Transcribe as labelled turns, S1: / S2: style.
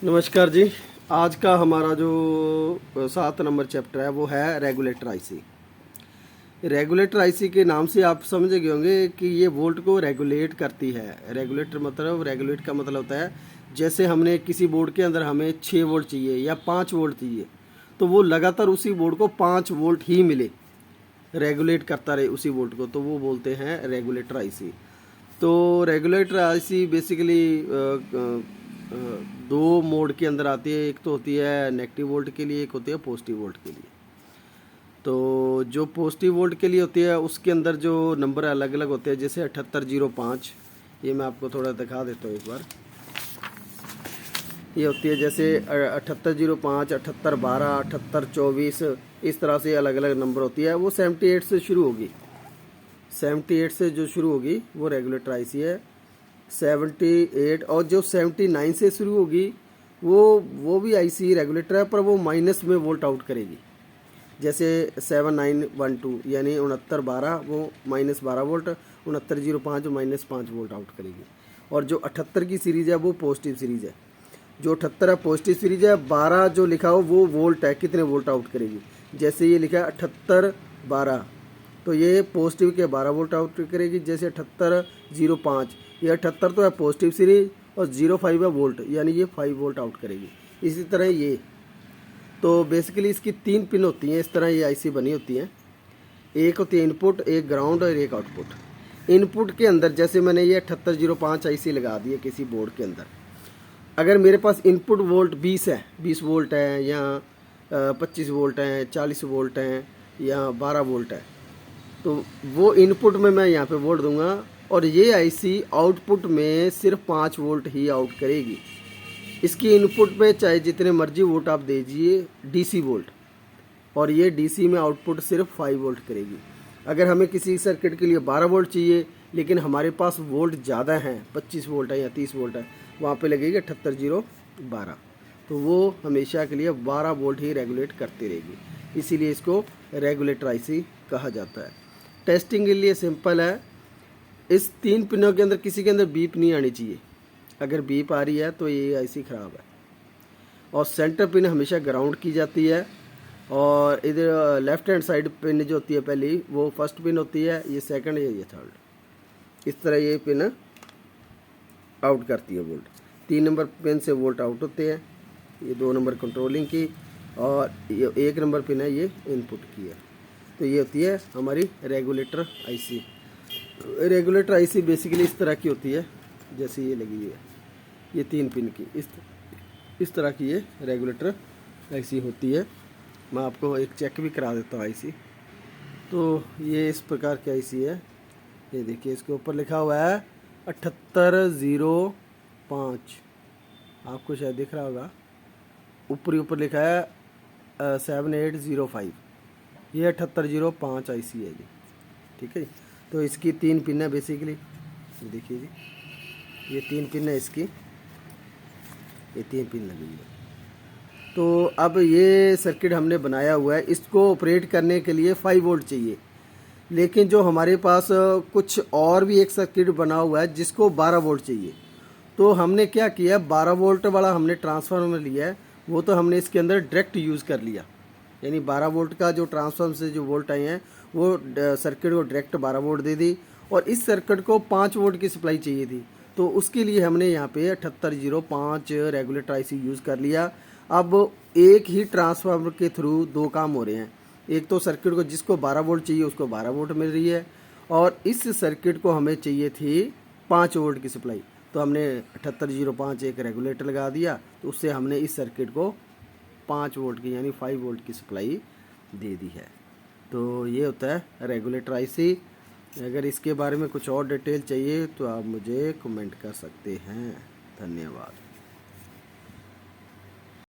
S1: नमस्कार जी। आज का हमारा जो 7 नंबर चैप्टर है वो है रेगुलेटर आईसी। रेगुलेटर आईसी के नाम से आप समझ गए होंगे कि ये वोल्ट को रेगुलेट करती है। रेगुलेट का मतलब होता है जैसे हमने किसी बोर्ड के अंदर हमें 6 वोल्ट चाहिए या 5 वोल्ट चाहिए तो वो लगातार उसी बोर्ड को 5 वोल्ट ही मिले, रेगुलेट करता रहे उसी वोल्ट को, तो वो बोलते हैं रेगुलेटर आईसी। तो रेगुलेटर आईसी बेसिकली दो मोड के अंदर आती है। एक तो होती है नेगेटिव वोल्ट के लिए, एक होती है पॉजिटिव वोल्ट के लिए। तो जो पॉजिटिव वोल्ट के लिए होती है उसके अंदर जो नंबर अलग अलग होते हैं, जैसे 7805, ये मैं आपको थोड़ा दिखा देता हूँ एक बार। ये होती है जैसे 7805, 7812, 7824, इस तरह से अलग अलग नंबर होती है। वो 78 से शुरू होगी, 78 से जो शुरू होगी वो रेगुलेटर आईसी है। 78 और जो 79 से शुरू होगी वो भी आईसी रेगुलेटर है, पर वो माइनस में वोल्ट आउट करेगी। जैसे 7912 यानी 6912 वो -12 वोल्ट, 6905 -5 वोल्ट आउट करेगी। और जो 78 की सीरीज़ है वो पॉजिटिव सीरीज़ है। जो 78 है पॉजिटिव सीरीज़ है। 12 जो लिखा हो वो वोल्ट है, कितने वोल्ट आउट करेगी। जैसे ये लिखा है 7812, तो ये पॉजिटिव के 12 वोल्ट आउट करेगी। जैसे 7805, ये 78 तो है पॉजिटिव सीरीज और 05 है वोल्ट, यानी ये 5 वोल्ट आउट करेगी। इसी तरह ये, तो बेसिकली इसकी 3 पिन होती हैं। इस तरह ये आईसी बनी होती हैं। एक होती है इनपुट, एक ग्राउंड और एक आउटपुट। इनपुट के अंदर जैसे मैंने ये 7805 आईसी लगा दी है किसी बोर्ड के अंदर। अगर मेरे पास इनपुट वोल्ट 20 है, 20 वोल्ट है या 25 वोल्ट हैं, 40 वोल्ट हैं या 12 वोल्ट है, तो वो इनपुट में मैं यहाँ पे वोल्ट दूंगा और ये आईसी आउटपुट में सिर्फ 5 वोल्ट ही आउट करेगी। इसकी इनपुट पे चाहे जितने मर्जी वोल्ट आप दीजिए, डीसी वोल्ट, और ये डीसी में आउटपुट सिर्फ 5 वोल्ट करेगी। अगर हमें किसी सर्किट के लिए 12 वोल्ट चाहिए लेकिन हमारे पास वोल्ट ज़्यादा हैं, 25 वोल्ट है या 30 वोल्ट है, वहाँ पे लगेगी 7812, तो वो हमेशा के लिए 12 वोल्ट ही रेगुलेट करती रहेगी। इसीलिए इसको रेगुलेटर आईसी कहा जाता है। टेस्टिंग के लिए सिंपल है। इस 3 पिनों के अंदर किसी के अंदर बीप नहीं आनी चाहिए। अगर बीप आ रही है तो ये आईसी ख़राब है। और सेंटर पिन हमेशा ग्राउंड की जाती है। और इधर लेफ्ट हैंड साइड पिन जो होती है पहली, वो फर्स्ट पिन होती है, ये सेकंड है, ये थर्ड। इस तरह ये पिन आउट करती है वोल्ट। 3 नंबर पिन से वोल्ट आउट होते हैं, ये 2 नंबर कंट्रोलिंग की, और ये 1 नंबर पिन है ये इनपुट की है। तो ये होती है हमारी regulator IC. Regulator IC basically इस तरह की होती है, जैसे ये लगी हुई है, ये 3 पिन की इस तरह की ये रेगुलेटर आईसी होती है। मैं आपको एक चेक भी करा देता हूँ आईसी। तो ये इस प्रकार की आईसी है। ये देखिए, इसके ऊपर लिखा हुआ है 7805, आपको शायद दिख रहा होगा। ऊपर लिखा है 7805, ये 7805 आईसी है जी। ठीक है, तो इसकी 3 पिन है बेसिकली। ये देखिए जी, ये 3 पिन है इसकी, ये 3 पिन लगी हुई है। तो अब ये सर्किट हमने बनाया हुआ है, इसको ऑपरेट करने के लिए 5 वोल्ट चाहिए। लेकिन जो हमारे पास कुछ और भी एक सर्किट बना हुआ है जिसको 12 वोल्ट चाहिए, तो हमने क्या किया, 12 वोल्ट वाला हमने ट्रांसफार्मर लिया है, वो तो हमने इसके अंदर डायरेक्ट यूज़ कर लिया। यानी 12 वोल्ट का जो ट्रांसफार्मर से जो वोल्ट आए हैं वो सर्किट को डायरेक्ट 12 वोल्ट दे दी। और इस सर्किट को 5 वोल्ट की सप्लाई चाहिए थी, तो उसके लिए हमने यहाँ पे 7805 रेगुलेटर आईसी यूज़ कर लिया। अब एक ही ट्रांसफार्मर के थ्रू 2 काम हो रहे हैं। एक तो सर्किट को जिसको 12 वोल्ट चाहिए उसको 12 वोल्ट मिल रही है, और इस सर्किट को हमें चाहिए थी 5 वोल्ट की सप्लाई, तो हमने 7805 एक रेगुलेटर लगा दिया, तो उससे हमने इस सर्किट को 5 वोल्ट की यानी 5 वोल्ट की सप्लाई दे दी है। तो ये होता है रेगुलेटर आईसी। अगर इसके बारे में कुछ और डिटेल चाहिए तो आप मुझे कमेंट कर सकते हैं। धन्यवाद।